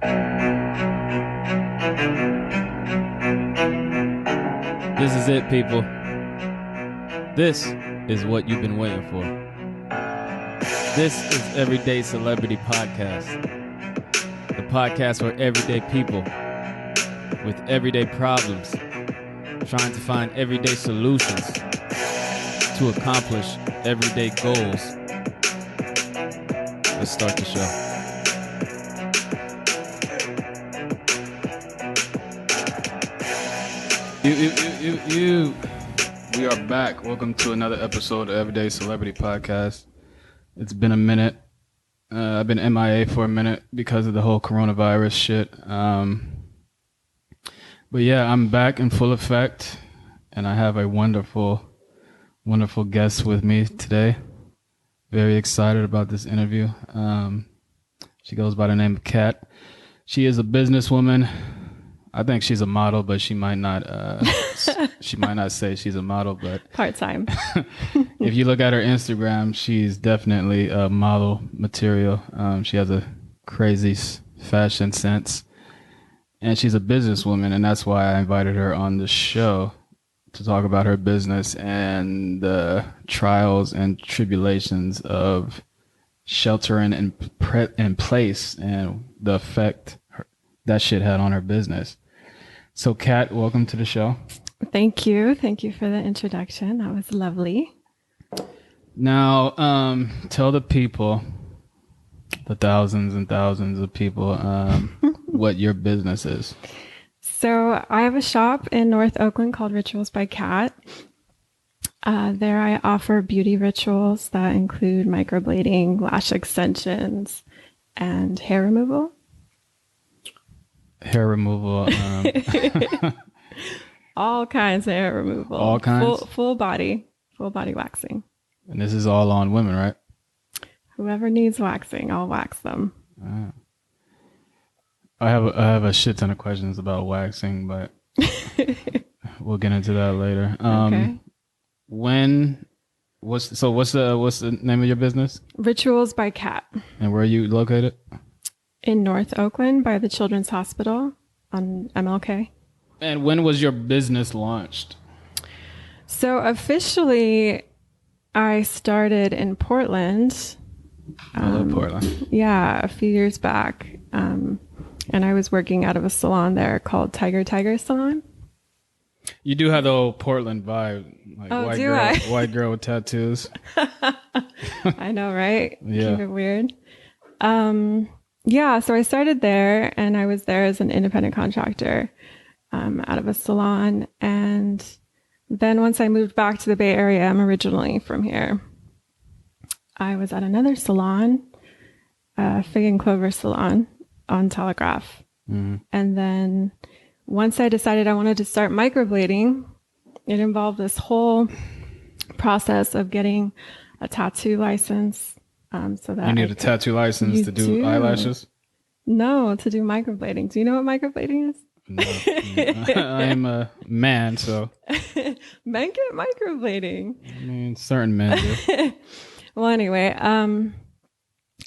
This is it, people. This is what you've been waiting for. This is Everyday Celebrity Podcast. The podcast for everyday people with everyday problems, trying to find everyday solutions to accomplish everyday goals. Let's start the show. We are back. Welcome to another episode of Everyday Celebrity Podcast. It's been a minute. I've been MIA for a minute because of the whole coronavirus shit. But yeah, I'm back in full effect, and I have a wonderful, wonderful guest with me today. Very excited about this interview. She goes by the name of Kat. She is a businesswoman. I think she's a model, but she might not. She might not say she's a model, but part-time. If you look at her Instagram, she's definitely a model material. She has a crazy fashion sense, and she's a businesswoman, and that's why I invited her on the show to talk about her business and the trials and tribulations of sheltering in place and the effect that shit had on her business. So, Kat, welcome to the show. Thank you. Thank you for the introduction. That was lovely. Now, tell the people, the thousands and thousands of people, what your business is. So I have a shop in North Oakland called Rituals by Kat. There I offer beauty rituals that include microblading, lash extensions, and hair removal. Hair removal. All kinds of hair removal. All kinds? Full body waxing. And this is all on women, right? Whoever needs waxing, I'll wax them. I have a shit ton of questions about waxing, but we'll get into that later. Okay. What's the name of your business? Rituals by Kat. And where are you located? In North Oakland by the Children's Hospital on MLK. And when was your business launched? So officially, I started in Portland. I love Portland. Yeah, a few years back. And I was working out of a salon there called Tiger Salon. You do have the old Portland vibe. Like white girl with tattoos. I know, right? Yeah. Keep it weird. Yeah, so I started there, and I was there as an independent contractor out of a salon. And then once I moved back to the Bay Area, I'm originally from here, I was at another salon, Fig and Clover Salon on Telegraph. Mm-hmm. And then once I decided I wanted to start microblading, it involved this whole process of getting a tattoo license. So that you need a tattoo license to do eyelashes? No, to do microblading. Do you know what microblading is? No. I'm a man, so. Men get microblading. I mean, certain men do. Well, anyway,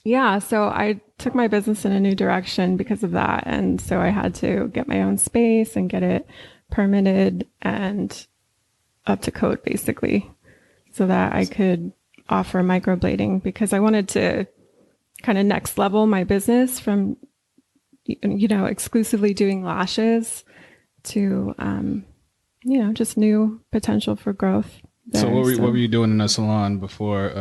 yeah, so I took my business in a new direction because of that. And so I had to get my own space and get it permitted and up to code, basically, so that I could offer microblading, because I wanted to kind of next level my business from, exclusively doing lashes to, just new potential for growth there. So what were you doing in a salon before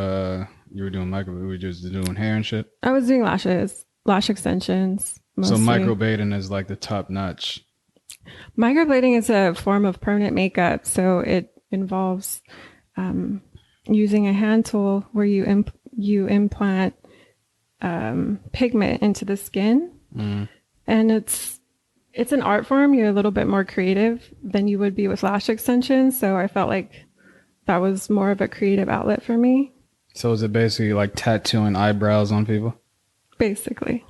you were doing microblading? Were you just doing hair and shit? I was doing lashes, lash extensions. Mostly. So microblading is like the top notch. Microblading is a form of permanent makeup. So it involves using a hand tool where you implant pigment into the skin. Mm. And it's an art form. You're a little bit more creative than you would be with lash extensions. So I felt like that was more of a creative outlet for me. So is it basically like tattooing eyebrows on people? Basically.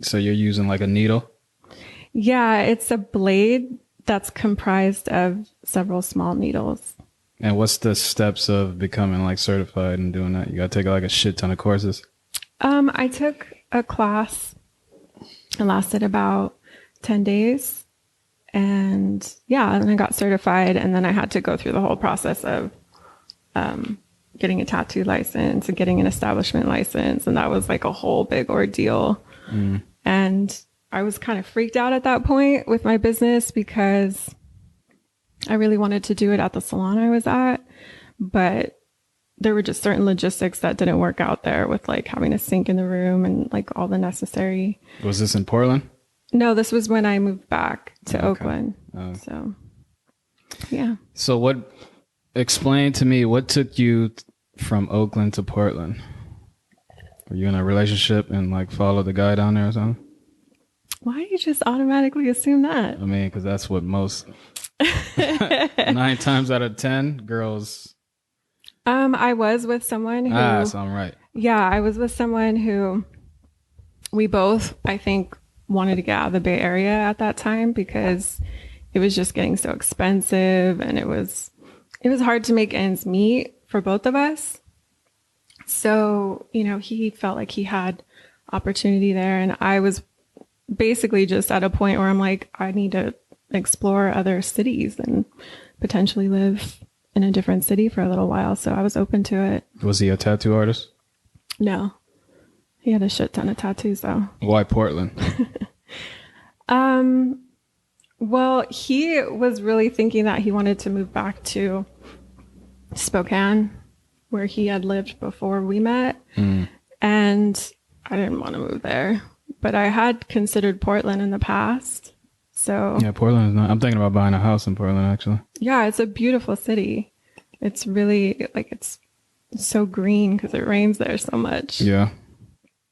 So you're using like a needle? Yeah, it's a blade that's comprised of several small needles. And what's the steps of becoming like certified and doing that? You got to take like a shit ton of courses. I took a class It lasted about 10 days. And yeah, and I got certified, and then I had to go through the whole process of getting a tattoo license and getting an establishment license. And that was like a whole big ordeal. And I was kind of freaked out at that point with my business because I really wanted to do it at the salon I was at, but there were just certain logistics that didn't work out there with like having a sink in the room and like all the necessary. Was this in Portland? No, this was when I moved back to Oakland. So, yeah. So explain to me what took you from Oakland to Portland? Were you in a relationship and like follow the guy down there or something? Why do you just automatically assume that? I mean, because that's what most 9 times out of 10 girls. I was with someone who. So I'm right. Yeah, I was with someone who we both, I think, wanted to get out of the Bay Area at that time because it was just getting so expensive, and it was hard to make ends meet for both of us. So, he felt like he had opportunity there, and I was basically just at a point where I'm like, I need to explore other cities and potentially live in a different city for a little while. So I was open to it. Was he a tattoo artist? No. He had a shit ton of tattoos though. Why Portland? Well, he was really thinking that he wanted to move back to Spokane, where he had lived before we met. And I didn't want to move there, but I had considered Portland in the past. So yeah, Portland is not. I'm thinking about buying a house in Portland, actually. Yeah, it's a beautiful city. It's really like it's so green because it rains there so much. Yeah,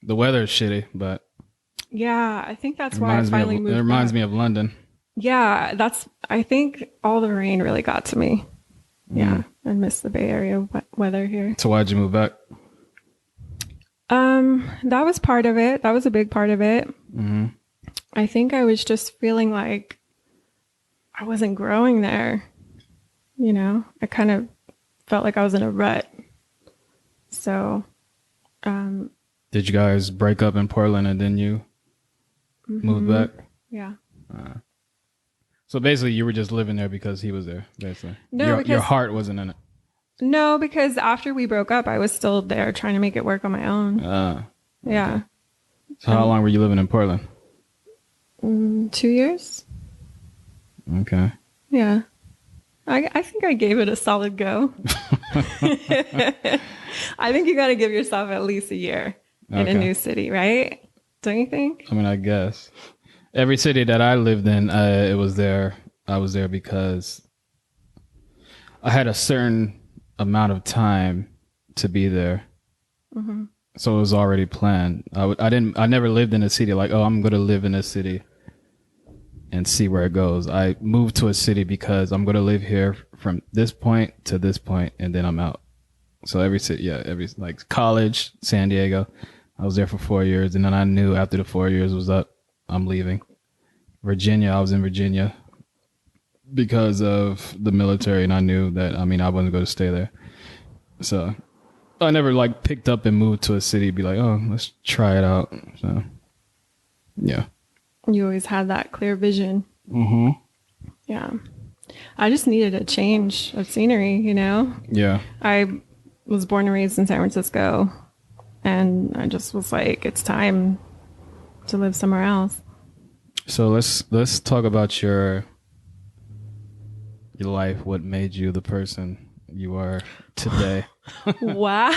the weather is shitty, but yeah, I think that's why I finally moved. It reminds me of London. Yeah, I think all the rain really got to me. Yeah, I miss the Bay Area weather here. So why'd you move back? That was part of it. That was a big part of it. I think I was just feeling like I wasn't growing there. I kind of felt like I was in a rut. So, did you guys break up in Portland and then you moved back? Yeah. So basically you were just living there because he was there, basically. No, your heart wasn't in it. No, because after we broke up, I was still there trying to make it work on my own. Yeah. Okay. So how long were you living in Portland? 2 years. Okay. Yeah. I think I gave it a solid go. I think you got to give yourself at least a year in a new city, right? Don't you think? I mean, I guess. Every city that I lived in, I was there because I had a certain amount of time to be there. So it was already planned. I never lived in a city like, oh, I'm going to live in a city and see where it goes. I moved to a city because I'm going to live here from this point to this point, and then I'm out. So every city, like college, San Diego, I was there for 4 years, and then I knew after the 4 years was up, I'm leaving. Virginia, I was in Virginia because of the military, and I knew that, I wasn't going to stay there. So I never like picked up and moved to a city, be like, oh, let's try it out. So, yeah. You always had that clear vision. Yeah. I just needed a change of scenery, Yeah. I was born and raised in San Francisco, and I just was like, it's time to live somewhere else. So let's talk about your life. What made you the person you are today? Wow.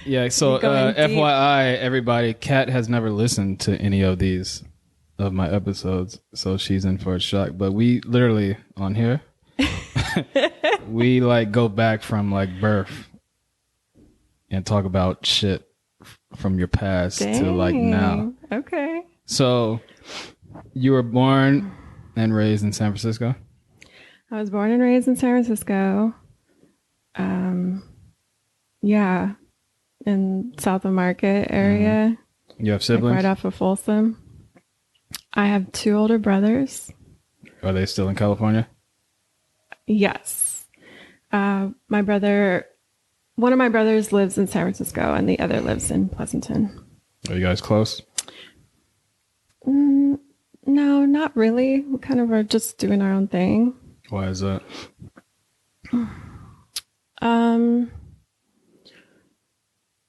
Yeah. So FYI, everybody, Kat has never listened to any of my episodes, so she's in for a shock. But we literally on here, we like go back from like birth and talk about shit from your past to like now. Okay. So you were born and raised in San Francisco? I was born and raised in San Francisco. Yeah, in South of Market area. You have siblings? Like right off of Folsom. I have 2 older brothers. Are they still in California? Yes. One of my brothers lives in San Francisco, and the other lives in Pleasanton. Are you guys close? No, not really. We kind of are just doing our own thing. Why is that?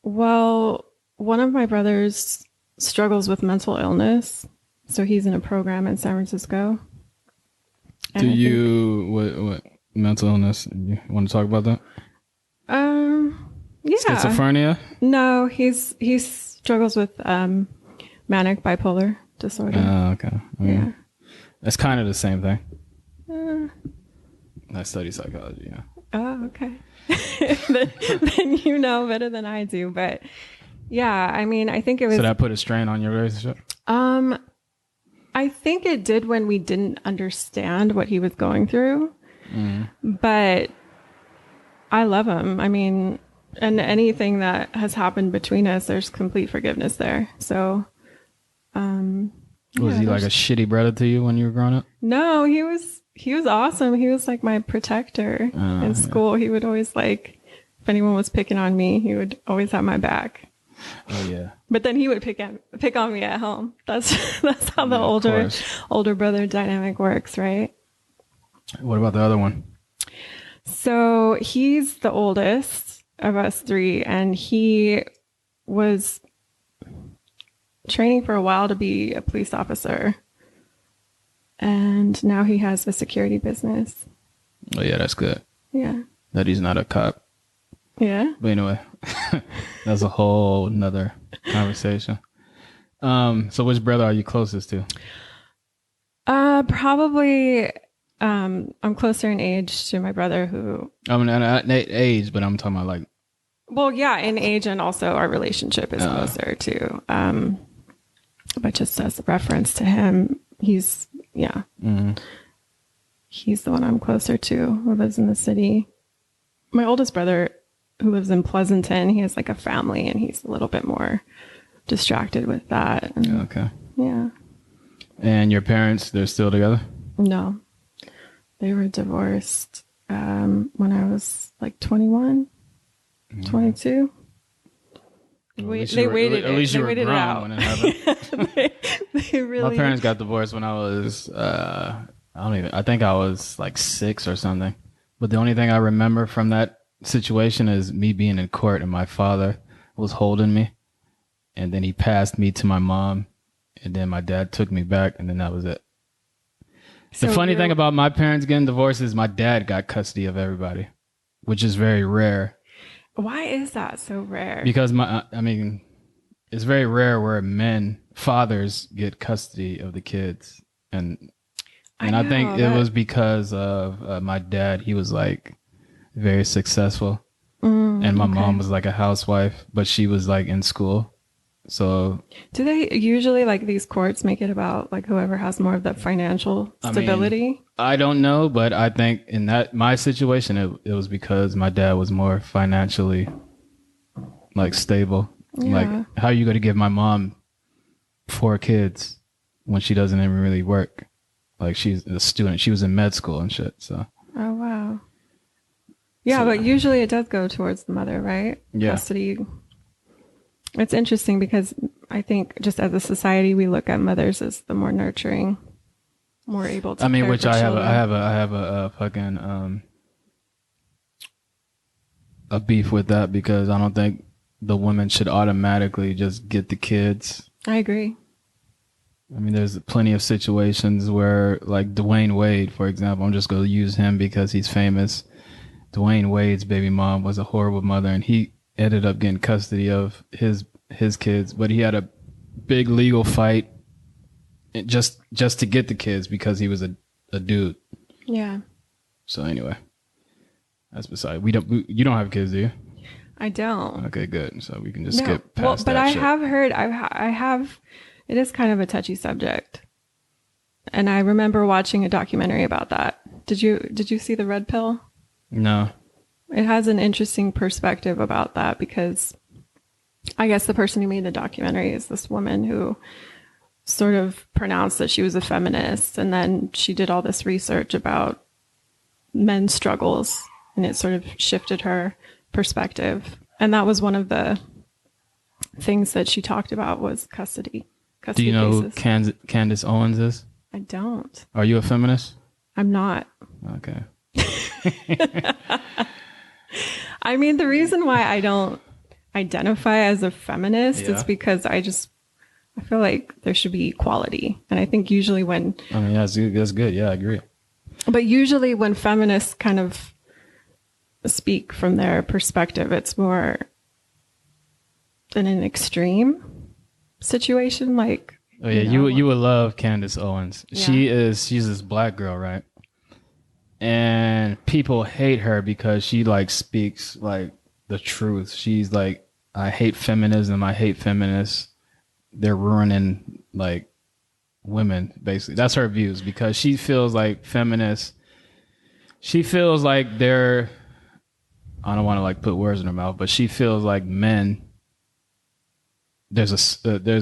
Well, one of my brothers struggles with mental illness, so he's in a program in San Francisco. And what mental illness? You want to talk about that? Yeah. Schizophrenia? No, he struggles with manic bipolar disorder. Oh, okay. Yeah. It's kind of the same thing. I study psychology, yeah. Oh, okay. then you know better than I do. But yeah, I mean, I think it was... So that put a strain on your relationship? I think it did when we didn't understand what he was going through. But I love him. I mean, and anything that has happened between us, there's complete forgiveness there. So... was he like a shitty brother to you when you were growing up? No, he was awesome. He was like my protector in school. He would always like, if anyone was picking on me, he would always have my back. Oh yeah. But then he would pick on me at home. That's how the older brother dynamic works, right? What about the other one? So he's the oldest of us three, and he was training for a while to be a police officer. And now he has a security business. Oh yeah, that's good. Yeah. That he's not a cop. Yeah. But anyway, that's a whole nother conversation. So which brother are you closest to? Probably, I'm closer in age to my brother who... I mean, not age, but I'm talking about like... Well, yeah, in age, and also our relationship is closer too. But just as a reference to him, he's the one I'm closer to, who lives in the city. My oldest brother, who lives in Pleasanton, he has like a family, and he's a little bit more distracted with that. And, okay. Yeah. And your parents, they're still together? No. They were divorced when I was like 21, 22. They waited it out. When it happened. they really... My parents got divorced when I was, I think I was like 6 or something. But the only thing I remember from that situation is me being in court and my father was holding me. And then he passed me to my mom. And then my dad took me back, and then that was it. The funny thing about my parents getting divorced is my dad got custody of everybody, which is very rare. Why is that so rare? Because it's very rare where fathers get custody of the kids. And I think it was because of my dad. He was like very successful. And my mom was like a housewife, but she was like in school. So do they usually, like, these courts make it about like whoever has more of the financial stability? I don't know, but I think in my situation, it was because my dad was more financially like stable. Yeah. Like, how are you going to give my mom 4 kids when she doesn't even really work? Like, she's a student. She was in med school and shit. So. Oh wow. Yeah, but usually it does go towards the mother, right? Yeah. Custody. It's interesting because I think just as a society, we look at mothers as the more nurturing, more able to. I mean, which I have a fucking a beef with that, because I don't think the women should automatically just get the kids. I agree. I mean, there's plenty of situations where, like Dwayne Wade, for example, I'm just going to use him because he's famous. Dwayne Wade's baby mom was a horrible mother, and he ended up getting custody of his kids, but he had a big legal fight just to get the kids because he was a dude. Yeah. So anyway, that's beside. You don't have kids, do you? I don't. Okay, good. So we can just skip past that. But I shit. have heard. I have. It is kind of a touchy subject, and I remember watching a documentary about that. Did you see the Red Pill? No. It has an interesting perspective about that, because I guess the person who made the documentary is this woman who sort of pronounced that she was a feminist, and then she did all this research about men's struggles, and it sort of shifted her perspective. And that was one of the things that she talked about was custody. Do you know cases. who Candace Owens is? I don't. Are you a feminist? I'm not. Okay. I mean, the reason why I don't identify as a feminist is because I feel like there should be equality. And I think usually that's good. Yeah, I agree. But usually when feminists kind of speak from their perspective, it's more in an extreme situation. Like, oh yeah, you would love Candace Owens. Yeah. She's this black girl, right? And people hate her because she like speaks like the truth. She's like, I hate feminism. I hate feminists. They're ruining like women, basically. That's her views, because she feels like feminists. She feels like they're, I don't want to like put words in her mouth, but she feels like men. There's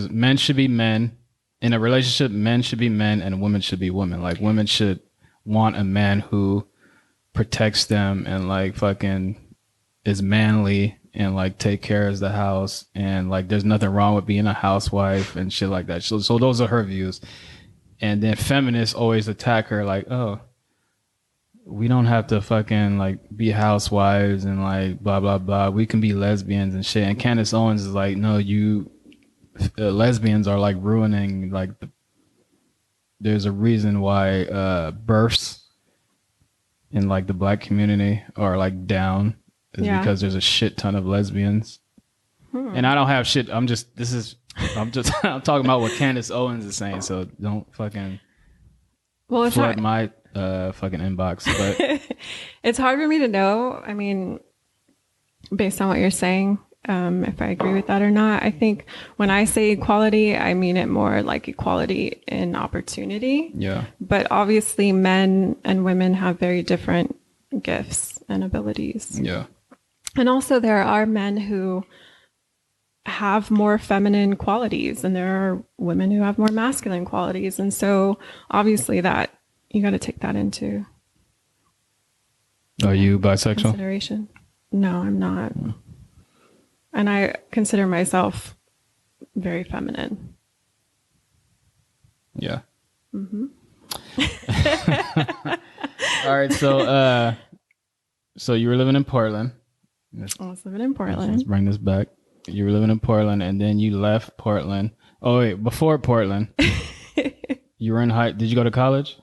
men should be men in a relationship. Men should be men, and women should be women. Like, women should want a man who protects them and like fucking is manly and like take care of the house, and like there's nothing wrong with being a housewife and shit like that. So those are her views. And then feminists always attack her like, oh, we don't have to fucking like be housewives and like blah blah blah. We can be lesbians and shit. And Candace Owens is like, no, lesbians are like ruining like there's a reason why births in like the black community are like down is because there's a shit ton of lesbians. And I don't have shit. I'm talking about what Candace Owens is saying. So don't fucking flood my fucking inbox. But it's hard for me to know. I mean, based on what you're saying, if I agree with that or not. I think when I say equality, I mean it more like equality in opportunity. Yeah. But obviously men and women have very different gifts and abilities. Yeah. And also there are men who have more feminine qualities and there are women who have more masculine qualities. And so obviously that you got to take that into Are you bisexual? consideration. No, I'm not. And I consider myself very feminine. Yeah. Mm-hmm. All right. So you were living in Portland. I was living in Portland. Let's bring this back. You were living in Portland, and then you left Portland. Oh wait, before Portland, you were in did you go to college?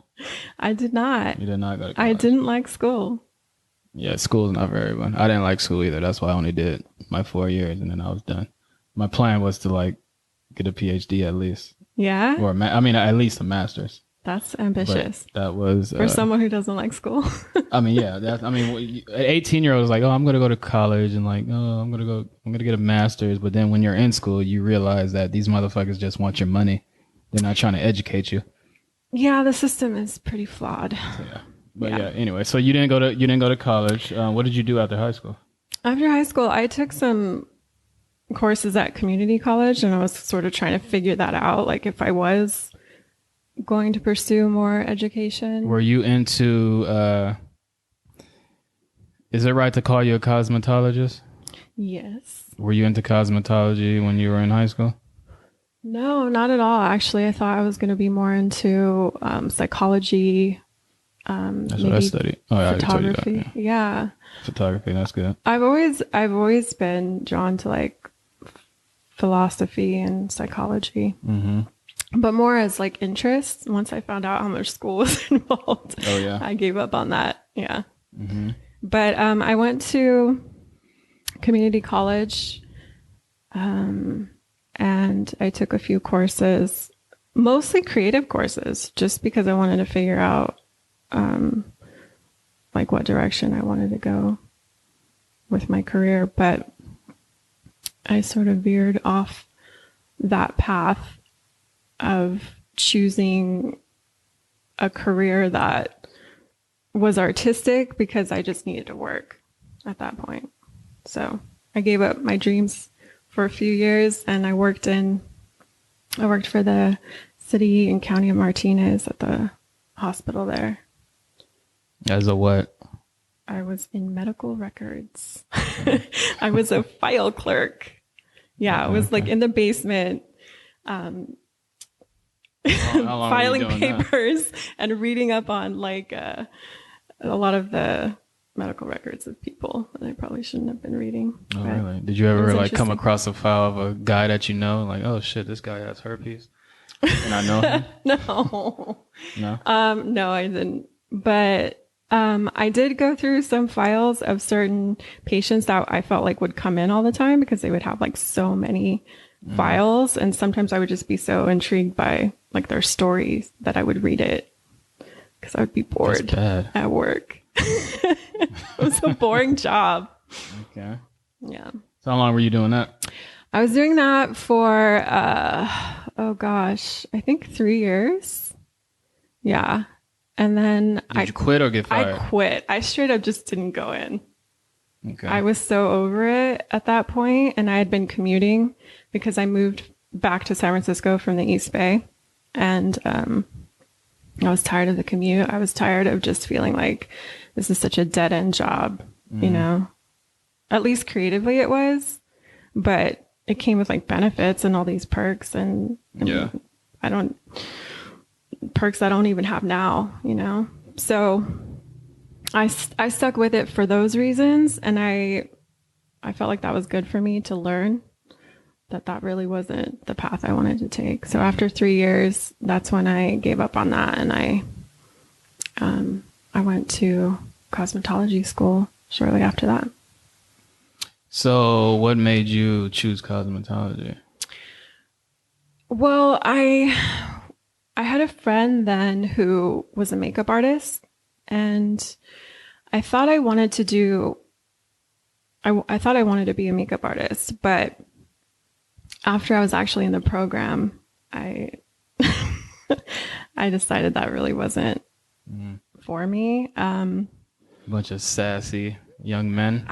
I did not. You did not go to college. I didn't like school. Yeah, school's not for everyone. I didn't like school either. That's why I only did my 4 years, and then I was done. My plan was to like get a PhD at least. Yeah. Or at least a master's. That's ambitious. But that was for someone who doesn't like school. An 18-year-old is like, oh, I'm gonna go to college and like, oh, I'm gonna get a master's. But then when you're in school, you realize that these motherfuckers just want your money. They're not trying to educate you. Yeah, the system is pretty flawed. Yeah. But anyway, so you didn't go to college. What did you do after high school? After high school, I took some courses at community college, and I was sort of trying to figure that out, like if I was going to pursue more education. Were you into is it right to call you a cosmetologist? Yes. Were you into cosmetology when you were in high school? No, not at all. Actually, I thought I was going to be more into psychology. That's what I studied. Oh, yeah, photography. I told you that, yeah. Photography, that's good. I've always been drawn to like philosophy and psychology. Mm-hmm. But more as like interest. Once I found out how much school was involved, I gave up on that. Yeah. Mm-hmm. But I went to community college, and I took a few courses, mostly creative courses, just because I wanted to figure out like what direction I wanted to go with my career. But I sort of veered off that path of choosing a career that was artistic because I just needed to work at that point. So I gave up my dreams for a few years, and I worked for the city and county of Martinez at the hospital there. As a what? I was in medical records. I was a file clerk. Yeah, I was like in the basement. How long were you filing doing that? papers and reading up on like a lot of the medical records of people that I probably shouldn't have been reading. Oh, But really? Did you it was ever like come interesting. across a file of a guy that you know, like, oh shit, this guy has herpes, and I know him? No. No. No, I didn't. But I did go through some files of certain patients that I felt like would come in all the time because they would have like so many files. And sometimes I would just be so intrigued by like their stories that I would read it because I would be bored That's bad. at work. It was a boring job. Okay. Yeah. So how long were you doing that? I was doing that for, oh gosh, I think 3 years. Yeah. And then Did you quit or get fired? I quit. I straight up just didn't go in. Okay. I was so over it at that point, and I had been commuting because I moved back to San Francisco from the East Bay, and I was tired of the commute. I was tired of just feeling like this is such a dead end job, you know. At least creatively it was, but it came with like benefits and all these perks, and Yeah. perks I don't even have now, you know. So I stuck with it for those reasons, and I felt like that was good for me to learn that really wasn't the path I wanted to take. So after 3 years, that's when I gave up on that, and I went to cosmetology school shortly after that. So what made you choose cosmetology? Well, I had a friend then who was a makeup artist, and I thought I wanted to do, I thought I wanted to be a makeup artist, but after I was actually in the program, I decided that really wasn't for me. Bunch of sassy young men.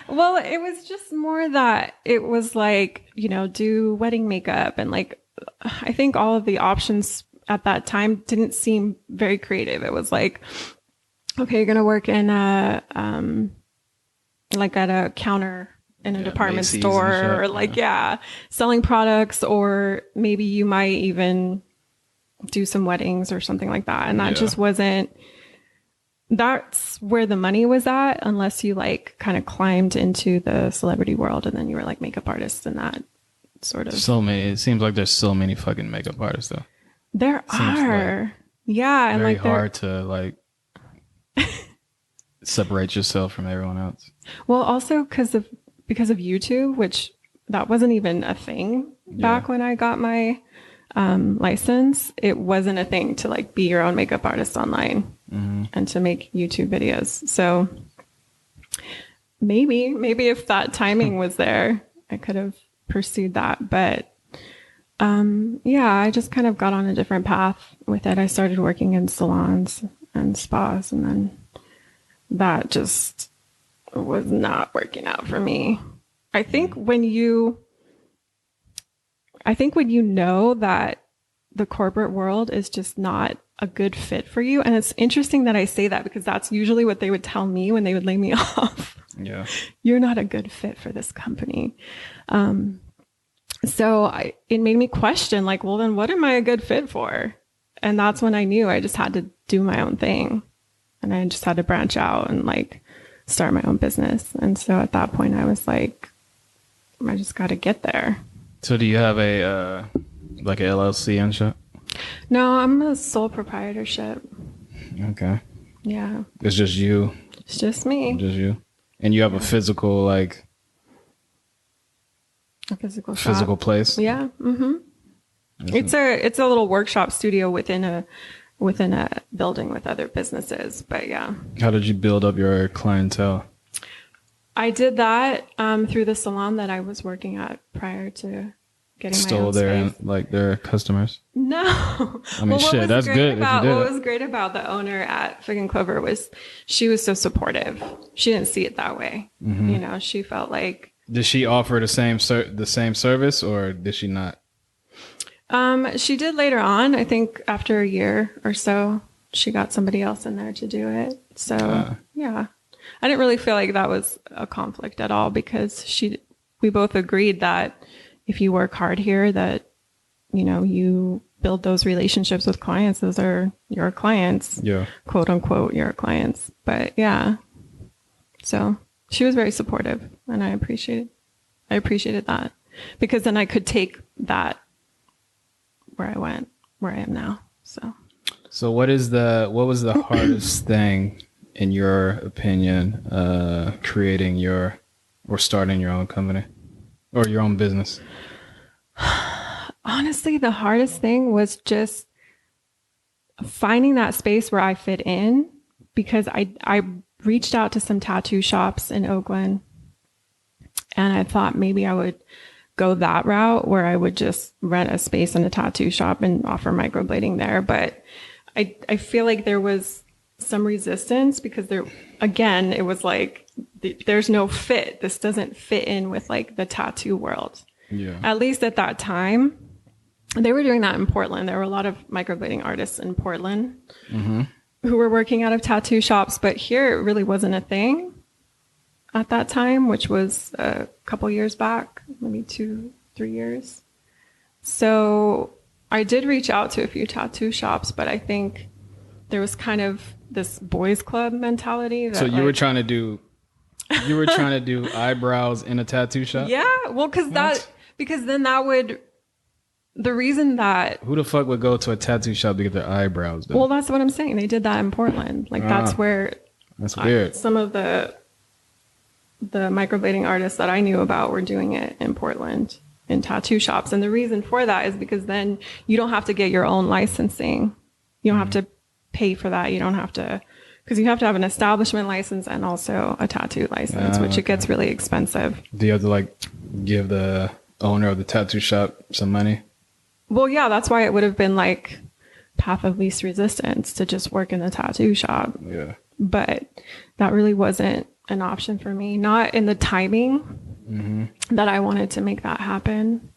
Well, it was just more that it was like, you know, do wedding makeup, and like, I think all of the options at that time didn't seem very creative. It was like, okay, you're going to work in a, like at a counter in a department Macy's store, and shit, or like, selling products, or maybe you might even do some weddings or something like that. And that just wasn't, that's where the money was at, unless you like kind of climbed into the celebrity world and then you were like makeup artists and that sort of. So many. It seems like there's so many fucking makeup artists though. There are. Yeah. And Very like hard to like separate yourself from everyone else. Well, also because of YouTube, which that wasn't even a thing back when I got my license. It wasn't a thing to like be your own makeup artist online and to make YouTube videos. So maybe if that timing was there, I could have pursued that. But I just kind of got on a different path with it. I started working in salons and spas, and then that just was not working out for me. I think when you know that the corporate world is just not a good fit for you. And it's interesting that I say that because that's usually what they would tell me when they would lay me off. Yeah. You're not a good fit for this company. So it made me question like, well, then what am I a good fit for? And that's when I knew I just had to do my own thing, and I just had to branch out and like start my own business. And so at that point I was like, I just got to get there. So do you have a like a LLC and shit? No, I'm a sole proprietorship. Okay. Yeah. It's just you. It's just me. Just you. And you have a physical like A physical shop. physical place? Yeah. Mm-hmm. It's a little workshop studio within a building with other businesses. But yeah. How did you build up your clientele? I did that through the salon that I was working at prior to getting my Still own there, space. like their customers? No. I mean, shit, that's good if you did What it. was great about the owner at Fig and Clover was she was so supportive. She didn't see it that way. Mm-hmm. You know, she felt like. Did she offer the same service, or did she not? She did later on. I think after a year or so, she got somebody else in there to do it. So yeah, I didn't really feel like that was a conflict at all because we both agreed that if you work hard here, that you build those relationships with clients. Those are your clients, quote unquote, your clients. But yeah, so she was very supportive, and I appreciated that, because then I could take that where I am now. So what was the hardest thing, in your opinion, starting your own company or your own business? Honestly, the hardest thing was just finding that space where I fit in, because I reached out to some tattoo shops in Oakland, and I thought maybe I would go that route where I would just rent a space in a tattoo shop and offer microblading there. But I feel like there was some resistance, because it was like, there's no fit. This doesn't fit in with like the tattoo world. Yeah. At least at that time, they were doing that in Portland. There were a lot of microblading artists in Portland who were working out of tattoo shops, but here it really wasn't a thing at that time, which was a couple years back, maybe 2-3 years. So I did reach out to a few tattoo shops, but I think there was kind of this boys club mentality. That, so you were trying to do eyebrows in a tattoo shop? Yeah. Well, because then that would, the reason that... Who the fuck would go to a tattoo shop to get their eyebrows done? Well, that's what I'm saying. They did that in Portland. Like, that's where... That's weird. Some of the microblading artists that I knew about were doing it in Portland in tattoo shops. And the reason for that is because then you don't have to get your own licensing. You don't have to pay for that. You don't have to... Because you have to have an establishment license and also a tattoo license, which it gets really expensive. Do you have to like give the owner of the tattoo shop some money? Well, yeah, that's why it would have been like path of least resistance to just work in the tattoo shop. Yeah. But that really wasn't an option for me. Not in the timing that I wanted to make that happen.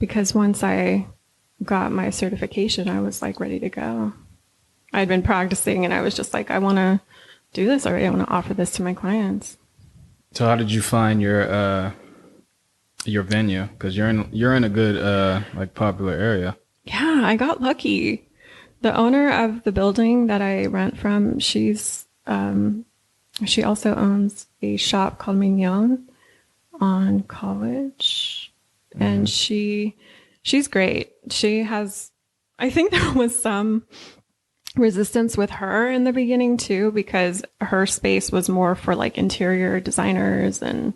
Because once I got my certification, I was like ready to go. I'd been practicing and I was just like, I want to do this already. I want to offer this to my clients. So how did you find your venue? Because you're in a good like popular area. Yeah, I got lucky. The owner of the building that I rent from, she also owns a shop called Mignon on College, and she's great. She has, I think there was some resistance with her in the beginning too, because her space was more for like interior designers, and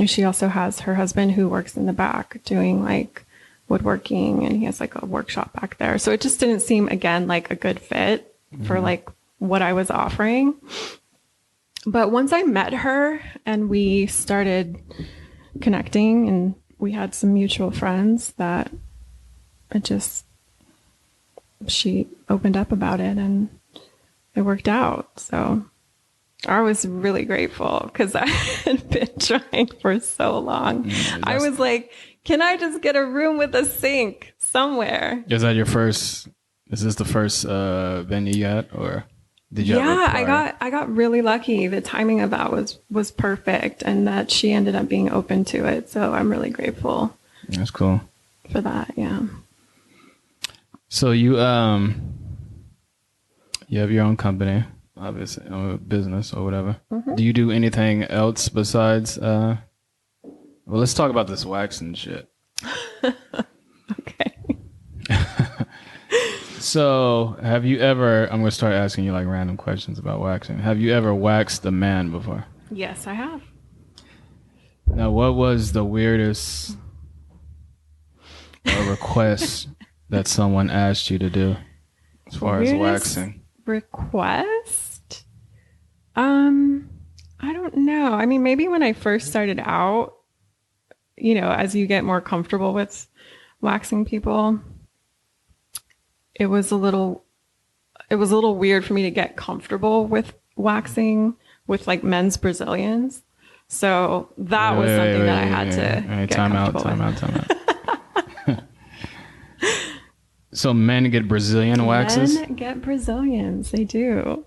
she also has her husband who works in the back doing like woodworking, and he has like a workshop back there. So it just didn't seem, again, like a good fit for like what I was offering. But once I met her and we started connecting and we had some mutual friends, that she opened up about it and it worked out. So I was really grateful because I had been trying for so long. I was like, can I just get a room with a sink somewhere? Is this the first venue yet, or did you? Yeah, I got really lucky. The timing of that was perfect, and that she ended up being open to it. So I'm really grateful. That's cool for that. Yeah. So you have your own company, obviously, or business or whatever. Do you do anything else besides? Well, let's talk about this waxing shit. Okay. So, have you ever? I'm gonna start asking you like random questions about waxing. Have you ever waxed a man before? Yes, I have. Now, what was the weirdest request that someone asked you to do as far as waxing? Request? I don't know. I mean, maybe when I first started out, as you get more comfortable with waxing people, it was a little weird for me to get comfortable with waxing with like men's Brazilians. So that was something that I had to get comfortable with. Time out. So men get Brazilian waxes? Men get Brazilians. They do.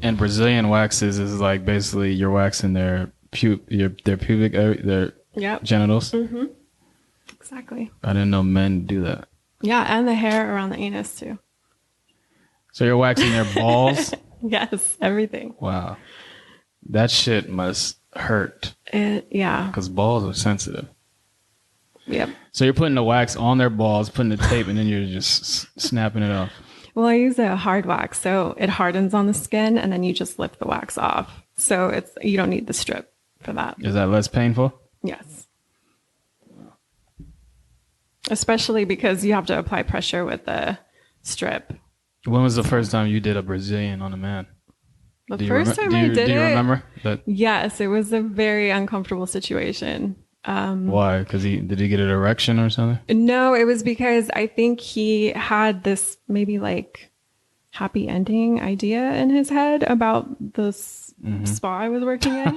And Brazilian waxes is like basically you're waxing their pubic area, their genitals. Exactly. Exactly. I didn't know men do that. Yeah, and the hair around the anus too. So you're waxing their balls? Yes, everything. Wow. That shit must hurt. Yeah. Because balls are sensitive. Yep. So you're putting the wax on their balls, putting the tape, and then you're just snapping it off. Well, I use a hard wax, so it hardens on the skin, and then you just lift the wax off. So you don't need the strip for that. Is that less painful? Yes. Especially because you have to apply pressure with the strip. When was the first time you did a Brazilian on a man? The first time I did it. Do you remember that? Yes, it was a very uncomfortable situation. Why? Because did he get an erection or something? No, it was because I think he had this maybe like happy ending idea in his head about this spa I was working in.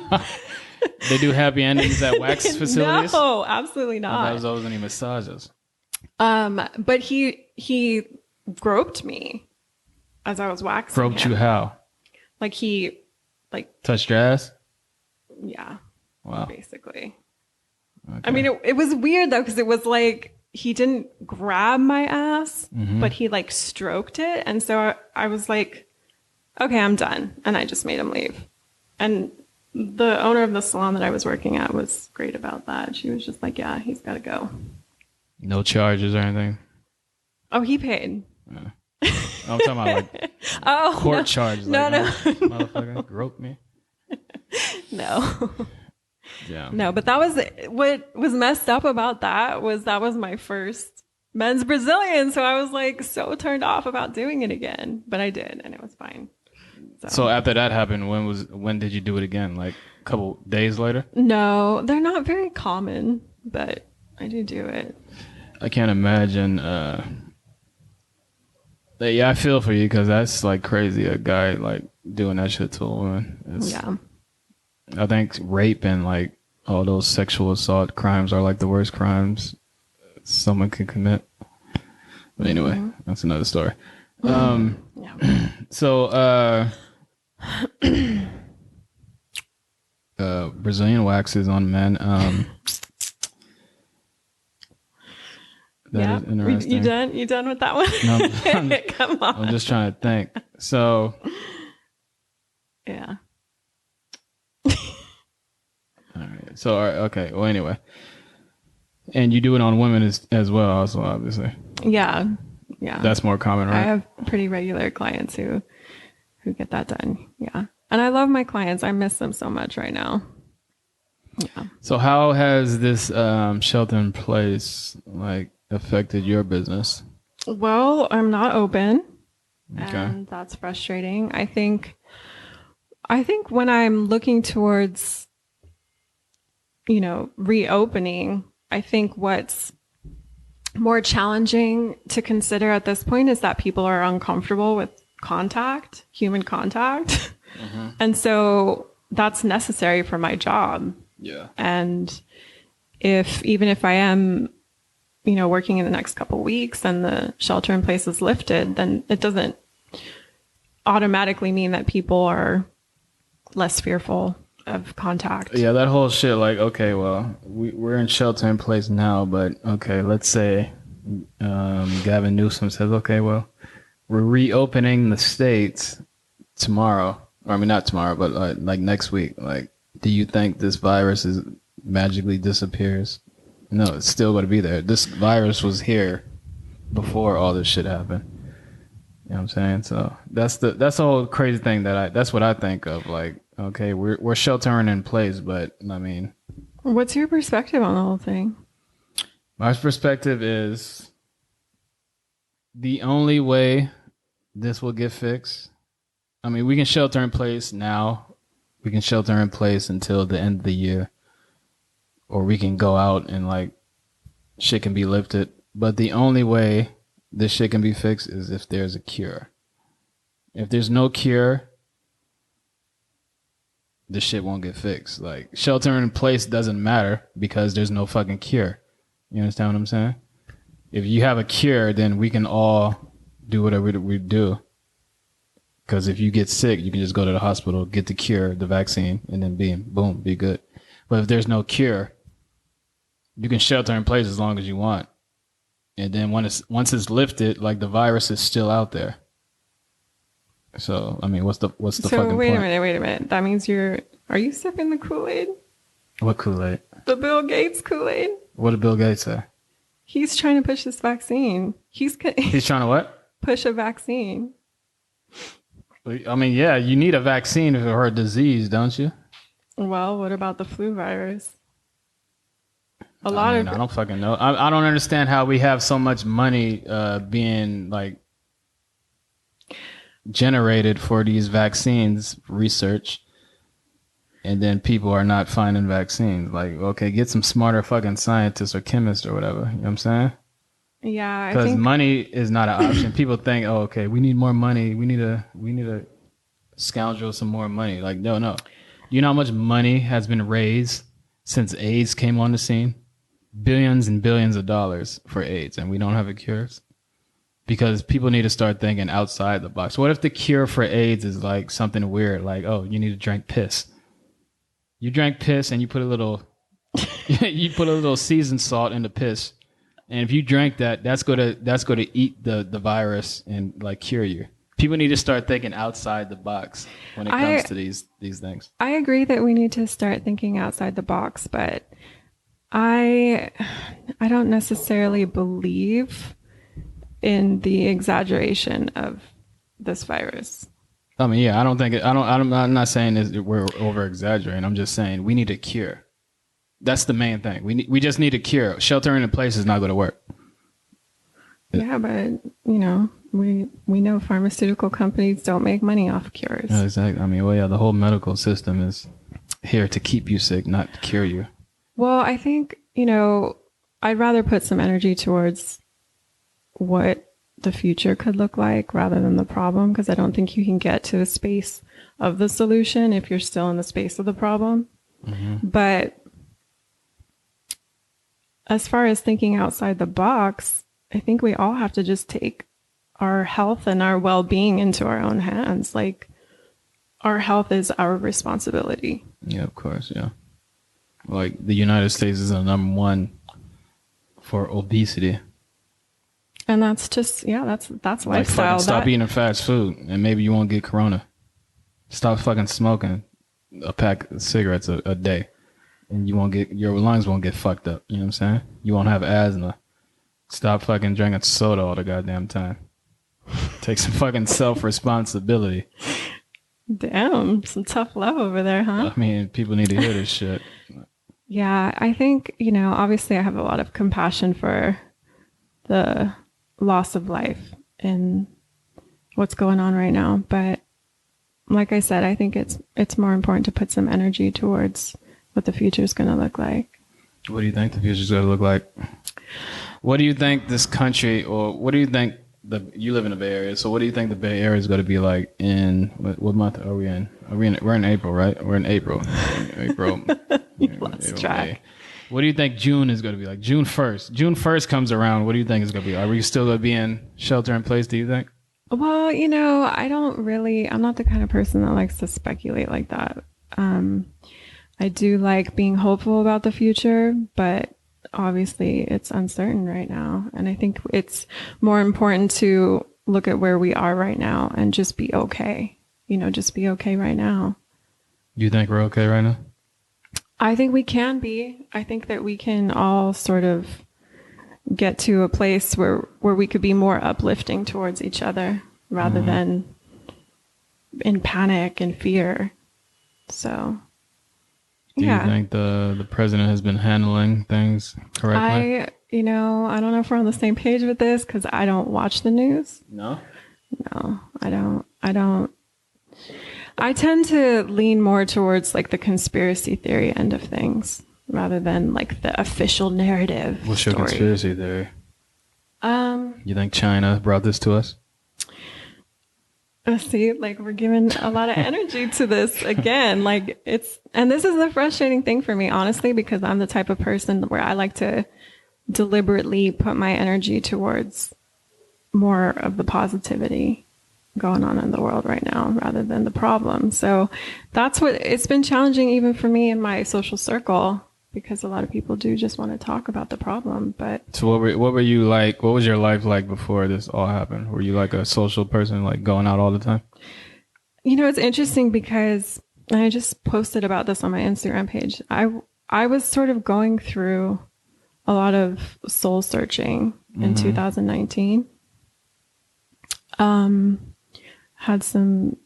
They do happy endings at wax facilities? No, absolutely not. That was always any massages. But he groped me as I was waxing. Groped you how? Like touched your ass? Yeah. Wow. Basically. Okay. I mean, it was weird though, because it was like he didn't grab my ass, but he like stroked it. And so I was like, okay, I'm done. And I just made him leave. And the owner of the salon that I was working at was great about that. She was just like, yeah, he's got to go. No charges or anything? Oh, he paid. Yeah. I'm talking about like court charges. No, like, motherfucker groped me. No. Yeah. No, but that was what was messed up about that was my first men's Brazilian. So I was like so turned off about doing it again, but I did and it was fine. So after that happened, when did you do it again? Like a couple days later? No, they're not very common, but I do it. I can't imagine. Yeah, I feel for you because that's like crazy. A guy like doing that shit to a woman. Yeah. I think rape and like all those sexual assault crimes are like the worst crimes someone can commit. But anyway, that's another story. Yeah. So, Brazilian waxes on men. That is interesting. You done with that one? No, Come on. I'm just trying to think. So, yeah. all right. So, okay. Well, anyway, and you do it on women as well, also, obviously. Yeah. Yeah. That's more common, right? I have pretty regular clients who get that done. Yeah. And I love my clients. I miss them so much right now. Yeah. So how has this shelter in place like affected your business? Well, I'm not open. Okay. And that's frustrating. I think when I'm looking towards, reopening, I think what's more challenging to consider at this point is that people are uncomfortable with human contact. Mm-hmm. And so that's necessary for my job. Yeah. And even if I am, working in the next couple of weeks and the shelter in place is lifted, then it doesn't automatically mean that people are less fearful of contact. Yeah, that whole shit, like, okay, well, we're in shelter in place now, but okay, let's say Gavin Newsom says, okay, well, we're reopening the states tomorrow. I mean, not tomorrow, but like next week. Like, do you think this virus magically disappears? No, it's still going to be there. This virus was here before all this shit happened. You know what I'm saying? So that's the whole crazy thing that's what I think of. Like, okay, we're sheltering in place, but I mean, what's your perspective on the whole thing? My perspective is the only way this will get fixed. I mean, we can shelter in place now. We can shelter in place until the end of the year. Or we can go out and like shit can be lifted. But the only way this shit can be fixed is if there's a cure. If there's no cure, this shit won't get fixed. Like, shelter in place doesn't matter because there's no fucking cure. You understand what I'm saying? If you have a cure, then we can all do whatever we do. Because if you get sick, you can just go to the hospital, get the cure, the vaccine, and then boom, be good. But if there's no cure, You can shelter in place as long as you want. And then once it's lifted, like the virus is still out there. So, I mean, what's the fucking point? Wait a minute. That means are you sipping the Kool-Aid? What Kool-Aid? The Bill Gates Kool-Aid. What did Bill Gates say? He's trying to push this vaccine. He's trying to what? Push a vaccine. I mean, yeah, you need a vaccine for a disease, don't you? Well, what about the flu virus? I don't fucking know. I don't understand how we have so much money being like generated for these vaccines research, and then people are not finding vaccines. Like, okay, get some smarter fucking scientists or chemists or whatever. You know what I'm saying? Yeah, because money is not an option. People think, oh, okay, we need more money. We need a scoundrel some more money. Like, no. You know how much money has been raised since AIDS came on the scene? Billions and billions of dollars for AIDS, and we don't have a cure. Because people need to start thinking outside the box. What if the cure for AIDS is like something weird, like, oh, you need to drink piss. You drank piss and you put a little seasoned salt in the piss, and if you drank that, that's going to eat the virus and like cure you. People need to start thinking outside the box when it comes to these things. I agree that we need to start thinking outside the box, but I don't necessarily believe in the exaggeration of this virus. I mean, yeah, I'm not saying that we're over exaggerating. I'm just saying we need a cure. That's the main thing. We just need a cure. Sheltering in place is not going to work. Yeah, but we know pharmaceutical companies don't make money off cures. Yeah, exactly. I mean, well, yeah, the whole medical system is here to keep you sick, not to cure you. Well, I think, I'd rather put some energy towards what the future could look like rather than the problem, because I don't think you can get to the space of the solution if you're still in the space of the problem. Mm-hmm. But as far as thinking outside the box, I think we all have to just take our health and our well-being into our own hands. Like, our health is our responsibility. Yeah, of course. Yeah. Like, the United States is the number one for obesity. And that's just, that's lifestyle. Like, stop eating fast food and maybe you won't get corona. Stop fucking smoking a pack of cigarettes a day and your lungs won't get fucked up. You know what I'm saying? You won't have asthma. Stop fucking drinking soda all the goddamn time. Take some fucking self-responsibility. Damn, some tough love over there, huh? I mean, people need to hear this shit. Yeah, I think, obviously I have a lot of compassion for the loss of life and what's going on right now. But like I said, I think it's more important to put some energy towards what the future is going to look like. What do you think the future is going to look like? What do you think this country, or what do you think you live in the Bay Area, so what do you think the Bay Area is going to be like in, what month are we in? We're in April, right? We're in April. April. Lost track. What do you think June is going to be like? June 1st. June 1st comes around. What do you think is going to be? Are we still going to be in shelter in place, do you think? Well, I'm not the kind of person that likes to speculate like that. I do like being hopeful about the future, but obviously it's uncertain right now. And I think it's more important to look at where we are right now and just be okay. Just be okay right now. You think we're okay right now? I think we can be. I think that we can all sort of get to a place where we could be more uplifting towards each other rather than in panic and fear. So, do you think the president has been handling things correctly? I don't know if we're on the same page with this because I don't watch the news. No, I don't. I tend to lean more towards like the conspiracy theory end of things rather than like the official narrative. What's your conspiracy theory? You think China brought this to us? See, like we're giving a lot of energy to this again. Like and this is the frustrating thing for me, honestly, because I'm the type of person where I like to deliberately put my energy towards more of the positivity going on in the world right now rather than the problem. So that's what it's been challenging even for me in my social circle, because a lot of people do just want to talk about the problem. But so what were you like? What was your life like before this all happened? Were you like a social person, like going out all the time? you know, it's interesting because I just posted about this on my Instagram page. I was sort of going through a lot of soul searching in 2019. Had some,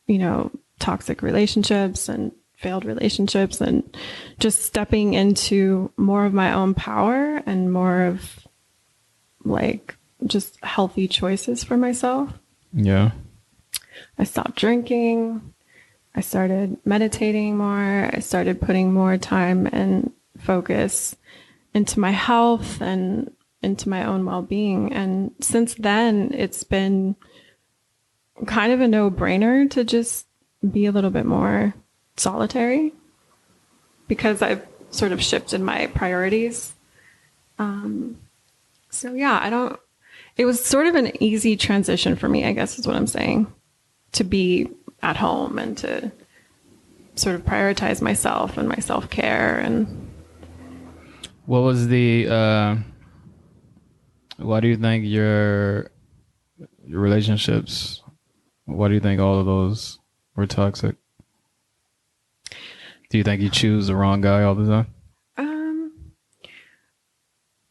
you know, toxic relationships and failed relationships, and just stepping into more of my own power and more of like just healthy choices for myself. Yeah. I stopped drinking. I started meditating more. I started putting more time and focus into my health and into my own well-being. And since then, it's been kind of a no-brainer to just be a little bit more solitary, because I've sort of shifted my priorities. So yeah, it was sort of an easy transition for me, I guess is what I'm saying, to be at home and to sort of prioritize myself and my self-care. And what was the why do you think your relationships, why do you think all of those were toxic? Do you think you choose the wrong guy all the time?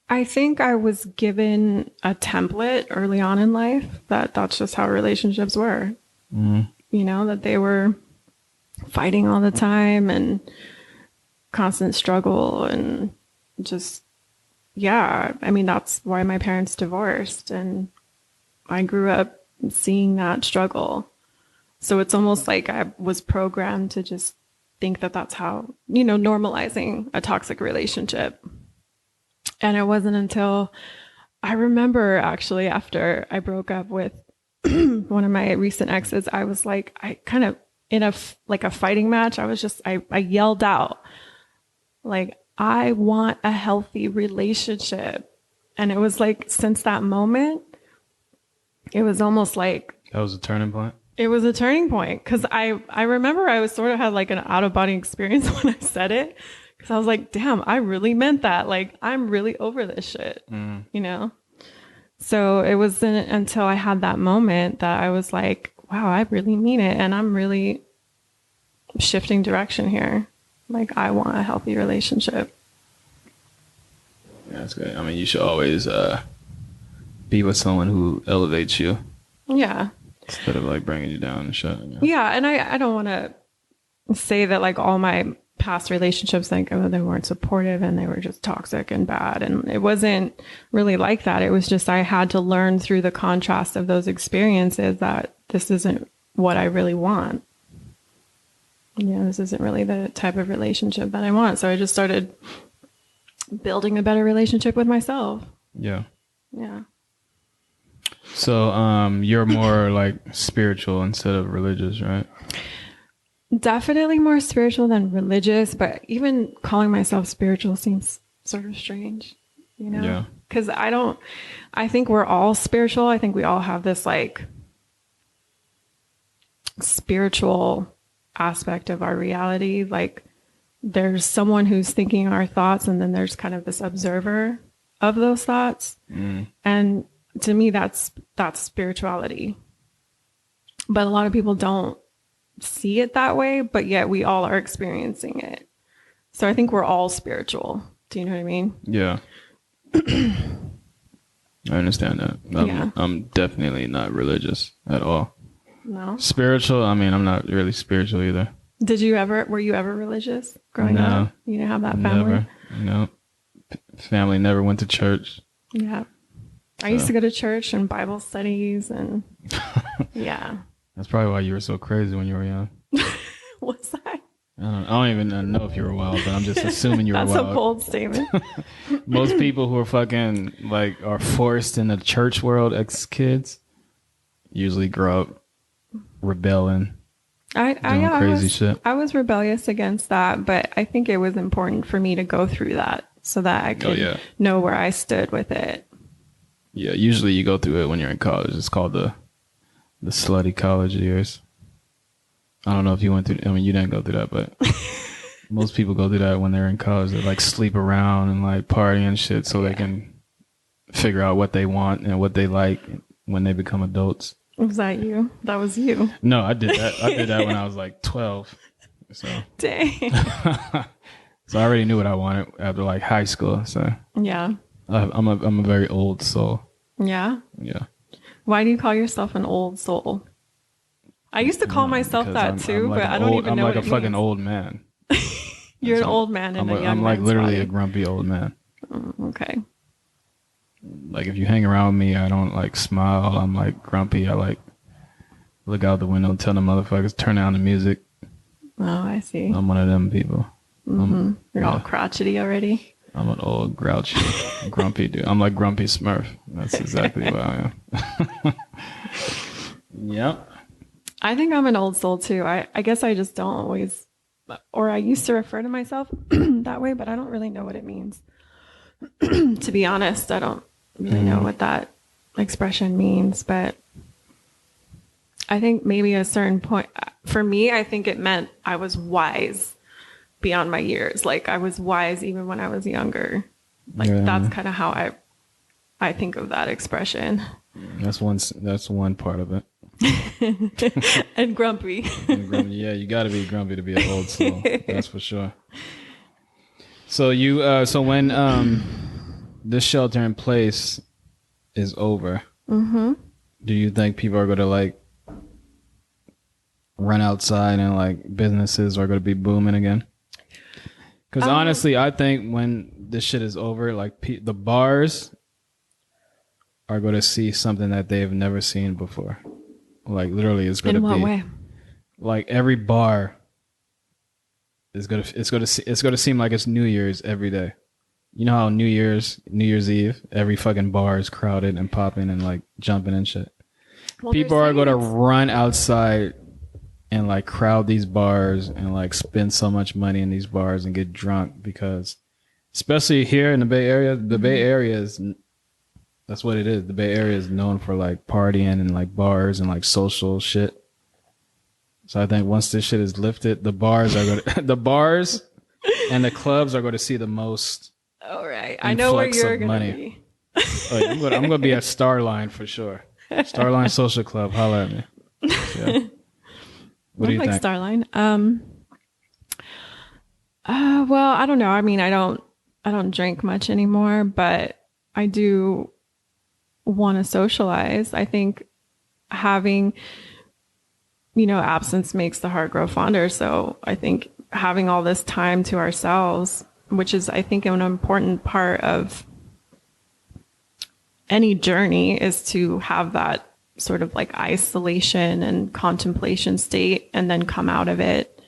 I think I was given a template early on in life that's just how relationships were. You know, that they were fighting all the time and constant struggle, and just, yeah, I mean, that's why my parents divorced, and I grew up seeing that struggle. So it's almost like I was programmed to just think that that's how, you know, normalizing a toxic relationship. And it wasn't until I remember, actually, after I broke up with one of my recent exes, I was like, I kind of in a fighting match. I was just, I yelled out, like, I want a healthy relationship. And it was like, since that moment, it was almost like, That was a turning point. it was a turning point. Cause I remember I was sort of had like an out of body experience when I said it. Cause I was like, damn, I really meant that. Like, I'm really over this shit, you know? So it wasn't until I had that moment that I was like, wow, I really mean it. And I'm really shifting direction here. Like, I want a healthy relationship. Yeah, that's good. I mean, you should always be with someone who elevates you. Yeah. Instead of like bringing you down and shit. Yeah. And I don't want to say that like all my past relationships, like, oh, they weren't supportive and they were just toxic and bad. And it wasn't really like that. It was just, I had to learn through the contrast of those experiences that this isn't what I really want. Yeah, this isn't really the type of relationship that I want. So I just started building a better relationship with myself. Yeah. Yeah. So you're more like spiritual instead of religious, right? Definitely more spiritual than religious, but even calling myself spiritual seems sort of strange, you know? Yeah. Because I think we're all spiritual. I think we all have this like spiritual aspect of our reality. Like, there's someone who's thinking our thoughts, and then there's kind of this observer of those thoughts. And to me, that's spirituality. But a lot of people don't see it that way, but yet we all are experiencing it. So I think we're all spiritual. Do you know what I mean? Yeah. I understand that. I'm definitely not religious at all. No. Spiritual, I mean, I'm not really spiritual either. Were you ever religious growing up? You didn't have that family? Never. No. Family never went to church. Yeah. I used to go to church and Bible studies and yeah. That's probably why you were so crazy when you were young. What's that? I don't even know if you were wild, but I'm just assuming you were wild. That's a bold statement. Most people who are fucking like are forced in the church world as kids usually grow up rebelling, doing crazy shit. I was rebellious against that, but I think it was important for me to go through that so that I could know where I stood with it. Yeah, usually you go through it when you're in college. It's called the slutty college years. I don't know if you went through. I mean, you didn't go through that, Most people go do that when they're in college. They like sleep around and like party and shit so they can figure out what they want and what they like when they become adults. Was that you? That was you. No, I did that. I did that when I was like 12. So Dang. So I already knew what I wanted after like high school. So yeah. I'm a very old soul. Yeah. Yeah. Why do you call yourself an old soul? I used to call myself that too, but I don't even know what it means. I'm like a fucking old man. You're an old man in a young I'm like man's literally body. a grumpy old man. Okay. Like if you hang around with me, I don't like smile. I'm like grumpy. I like look out the window and tell the motherfuckers turn down the music. Oh, I see. I'm one of them people. You're all crotchety already. I'm an old grouchy, grumpy dude. I'm like Grumpy Smurf. That's exactly what I am. Yep. I think I'm an old soul too. I guess I just don't always, or I used to refer to myself that way, but I don't really know what it means. To be honest, I don't really know what that expression means, but I think maybe at a certain point, for me, I think it meant I was wise beyond my years. Like I was wise even when I was younger. Like that's kind of how I think of that expression. That's one part of it. And grumpy. Yeah, you got to be grumpy to be an old soul. That's for sure. So so when this shelter in place is over, do you think people are going to like run outside and like businesses are going to be booming again? Because honestly, I think when this shit is over, like the bars are going to see something that they've never seen before. Like literally, it's going to be. In what way? Like every bar is going to seem like it's New Year's every day. You know how New Year's Eve, every fucking bar is crowded and popping and like jumping and shit. Well, people are going to run outside and like crowd these bars and like spend so much money in these bars and get drunk because, especially here in the Bay Area, the Bay Area is, that's what it is. The Bay Area is known for like partying and like bars and like social shit. So I think once this shit is lifted, the bars and the clubs are going to see the most. All right, I know where you're going to be. Oh, yeah, I'm going to be at Starline for sure. Starline Social Club, holla at me. Yeah. What do you think? Starline. Well, I don't know. I mean, I don't drink much anymore, but I do want to socialize. I think having, absence makes the heart grow fonder. So I think having all this time to ourselves, which is, I think, an important part of any journey, is to have that sort of like isolation and contemplation state and then come out of it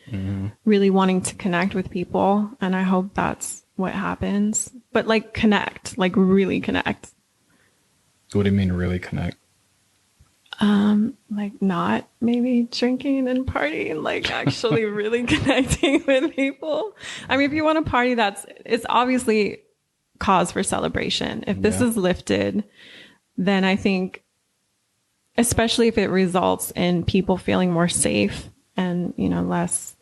really wanting to connect with people. And I hope that's what happens. But like connect, like really connect. What do you mean really connect? Like not maybe drinking and partying, like actually really connecting with people. I mean, if you want to party, it's obviously cause for celebration. If this is lifted, then I think, especially if it results in people feeling more safe and, less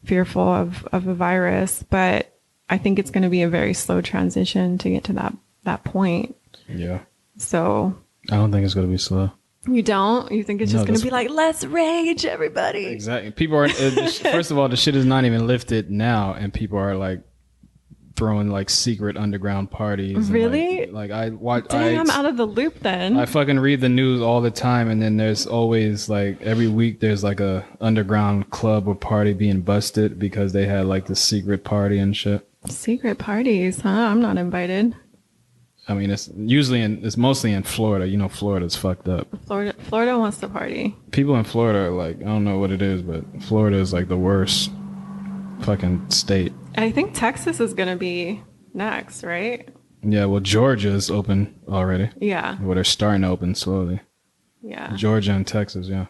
fearful of a virus. But I think it's going to be a very slow transition to get to that point. Yeah. So I don't think it's going to be slow. You don't? You think it's just going to be like, let's rage, everybody? Exactly. People are, first of all, the shit is not even lifted now. And people are like throwing like secret underground parties. Really? Like I watch. Dang, I'm out of the loop then. I fucking read the news all the time, and then there's always like every week there's like a underground club or party being busted because they had like the secret party and shit. Secret parties, huh? I'm not invited. I mean, it's mostly in Florida. Florida's fucked up. Florida wants to party. People in Florida are like, I don't know what it is, but Florida is like the worst fucking state. I think Texas is going to be next, right? Yeah, well, Georgia's open already. Yeah. Well, they're starting to open slowly. Yeah. Georgia and Texas, yeah.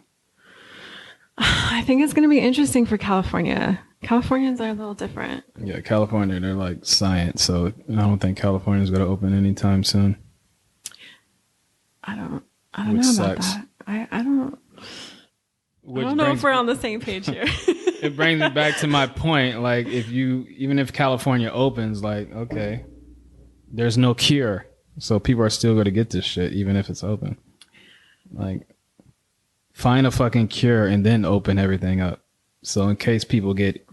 I think it's going to be interesting for California. Californians are a little different. Yeah, California, they're like science, so I don't think California's going to open anytime soon. I don't know about that. I don't. I don't know if we're on the same page here. It brings me back to my point. Like, even if California opens, like, okay, there's no cure. So people are still going to get this shit, even if it's open. Like, find a fucking cure and then open everything up. So in case people get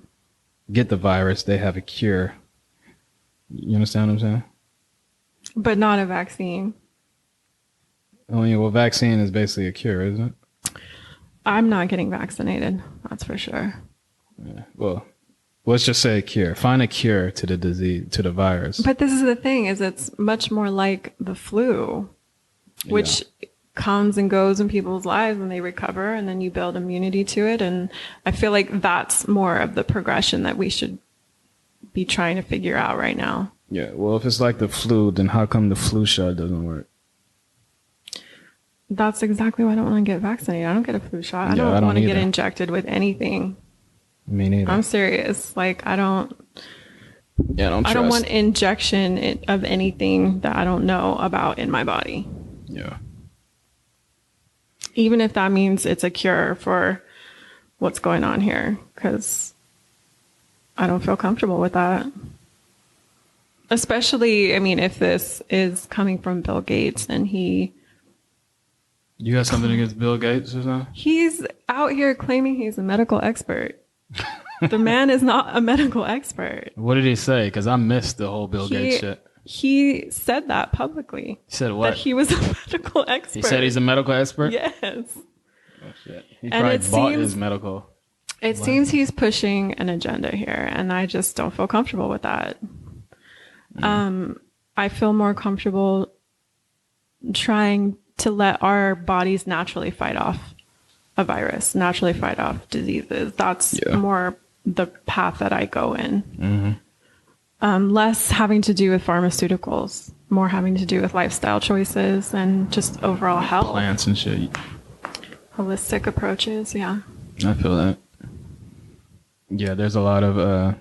the virus, they have a cure. You understand what I'm saying? But not a vaccine. Oh yeah, well, vaccine is basically a cure, isn't it? I'm not getting vaccinated. That's for sure. Yeah. Well, let's just say a cure. Find a cure to the disease, to the virus. But this is the thing: is it's much more like the flu, which comes and goes in people's lives when they recover, and then you build immunity to it. And I feel like that's more of the progression that we should be trying to figure out right now. Yeah. Well, if it's like the flu, then how come the flu shot doesn't work? That's exactly why I don't want to get vaccinated. I don't get a flu shot. I don't want to get injected with anything. Me neither. I'm serious. Like, I don't trust. I don't want injection of anything that I don't know about in my body. Yeah. Even if that means it's a cure for what's going on here, because I don't feel comfortable with that. Especially, I mean, if this is coming from Bill Gates and You got something against Bill Gates or something? he's out here claiming he's a medical expert. The man is not a medical expert. What did he say? Because I missed the whole Bill Gates shit. He said that publicly. He said what? That he was a medical expert. He said he's a medical expert? Yes. Oh, shit. He probably bought his medical. It seems he's pushing an agenda here, and I just don't feel comfortable with that. I feel more comfortable trying to let our bodies naturally fight off a virus, naturally fight off diseases. That's more the path that I go in. Less having to do with pharmaceuticals, more having to do with lifestyle choices and just overall health. Plants and shit. Holistic approaches, yeah. I feel that. Yeah, there's a lot of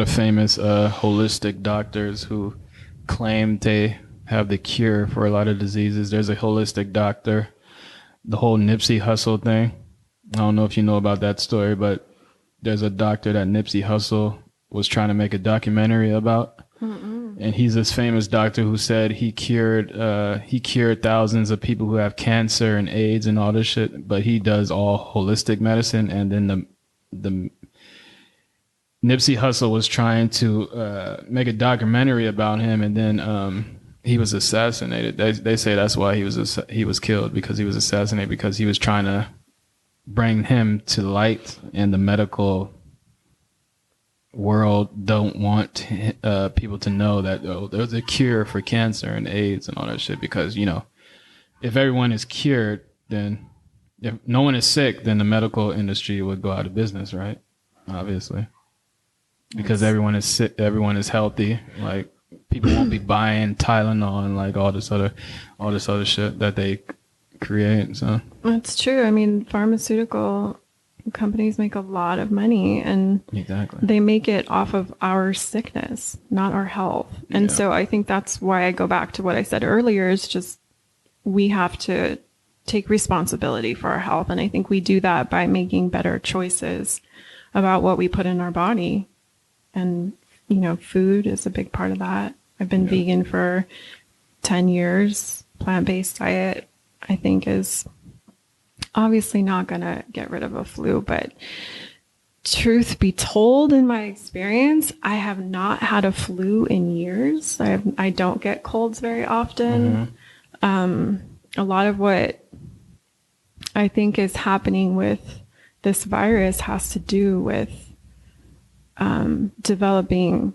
famous holistic doctors who claim they have the cure for a lot of diseases. There's a holistic doctor. The whole Nipsey Hussle thing. I don't know if you know about that story, but there's a doctor that Nipsey Hussle was trying to make a documentary about. And he's this famous doctor who said he cured thousands of people who have cancer and AIDS and all this shit, but he does all holistic medicine. And then the Nipsey Hussle was trying to make a documentary about him, and then he was assassinated. They say that's why he was killed, because he was assassinated because he was trying to bring him to light, and the medical world don't want people to know that there's a cure for cancer and AIDS and all that shit, because if everyone is cured, then if no one is sick, then the medical industry would go out of business, right? Obviously, because everyone is sick, everyone is healthy. Like, people won't be buying Tylenol and like all this other shit that they create. So that's true. I mean, pharmaceutical companies make a lot of money, and they make it off of our sickness, not our health. And so I think that's why I go back to what I said earlier, is just we have to take responsibility for our health. And I think we do that by making better choices about what we put in our body. And, food is a big part of that. I've been vegan for 10 years. Plant-based diet, I think, is obviously not going to get rid of a flu, but truth be told, in my experience, I have not had a flu in years. I don't get colds very often. A lot of what I think is happening with this virus has to do with developing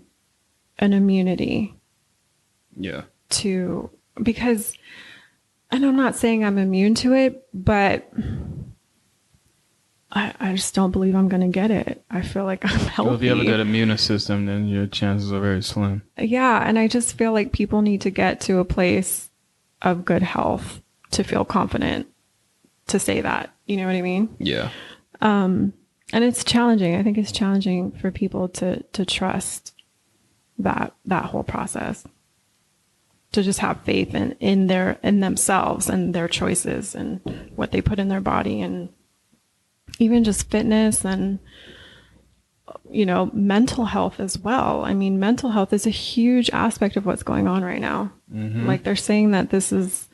an immunity. Because, and I'm not saying I'm immune to it, but I just don't believe I'm going to get it. I feel like I'm healthy. Well, if you have a good immune system, then your chances are very slim. Yeah, and I just feel like people need to get to a place of good health to feel confident to say that. You know what I mean? Yeah. And it's challenging. I think it's challenging for people to trust that whole process, to just have faith in themselves and their choices and what they put in their body and even just fitness and, mental health as well. I mean, mental health is a huge aspect of what's going on right now. Mm-hmm. Like they're saying that this is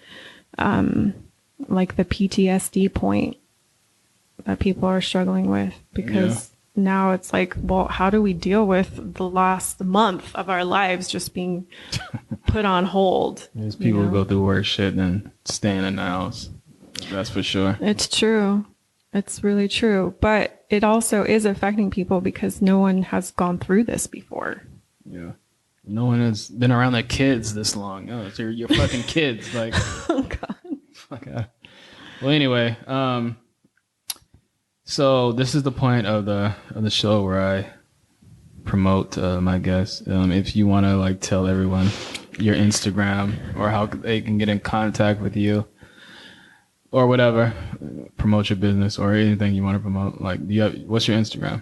like the PTSD point that people are struggling with, because now it's like, well, how do we deal with the last month of our lives just being put on hold? There's people who go through worse shit than staying in the house. That's for sure. It's true. It's really true. But it also is affecting people because no one has gone through this before. Yeah. No one has been around their kids this long. Oh, it's your fucking kids. Like, oh, God. Fuck. Well, anyway, so this is the point of the show where I promote my guests. If you want to like tell everyone your Instagram or how they can get in contact with you or whatever, promote your business or anything you want to promote. Like, what's your Instagram?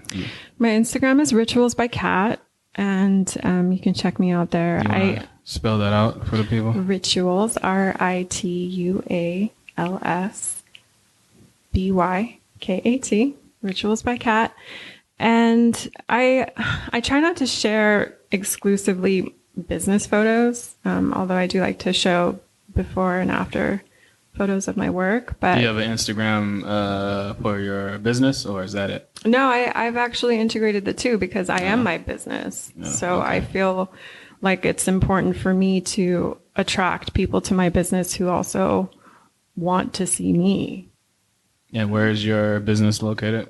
My Instagram is Rituals by Kat, and you can check me out there. I spell that out for the people. Rituals, RITUALSBYKAT, Rituals by Kat. And I try not to share exclusively business photos, although I do like to show before and after photos of my work. But do you have an Instagram for your business, or is that it? No, I've actually integrated the two because I am my business. So okay. I feel like it's important for me to attract people to my business who also want to see me. And where is your business located?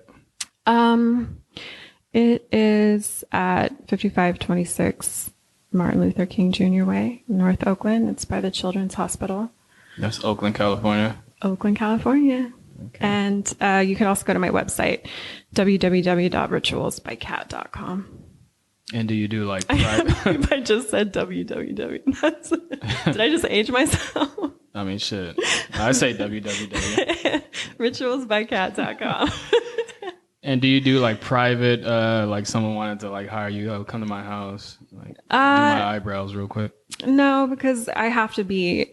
It is at 5526 Martin Luther King Jr. Way, North Oakland. It's by the Children's Hospital. That's Oakland, California. Oakland, California. Okay. And you can also go to my website, www.ritualsbykat.com. And do you do like private? I just said www. Did I just age myself? I mean, shit. I say www. Ritualsbykat.com. And do you do like private, like someone wanted to like hire you, come to my house, like do my eyebrows real quick? No, because I have to be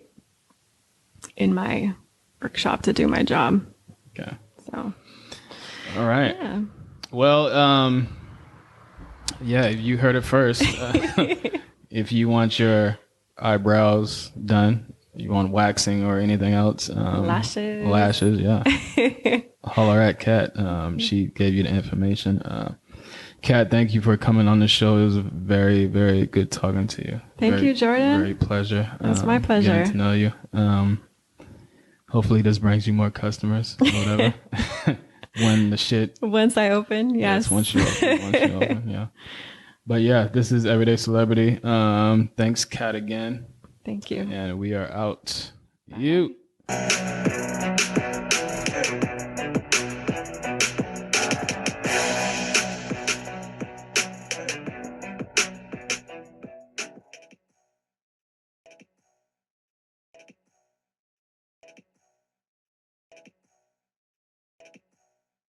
in my workshop to do my job. Okay. So. All right. Yeah. Well, yeah, you heard it first. If you want your eyebrows done, you want waxing or anything else. Lashes, yeah. Holler at Kat. She gave you the information. Kat, thank you for coming on the show. It was very, very good talking to you. Thank you, Jordan. Very pleasure. It's my pleasure. Getting to know you. Hopefully this brings you more customers or whatever. Once I open, yes. Once you open, yeah. But yeah, this is Everyday Celebrity. Thanks, Kat, again. Thank you. And we are out. Bye. You.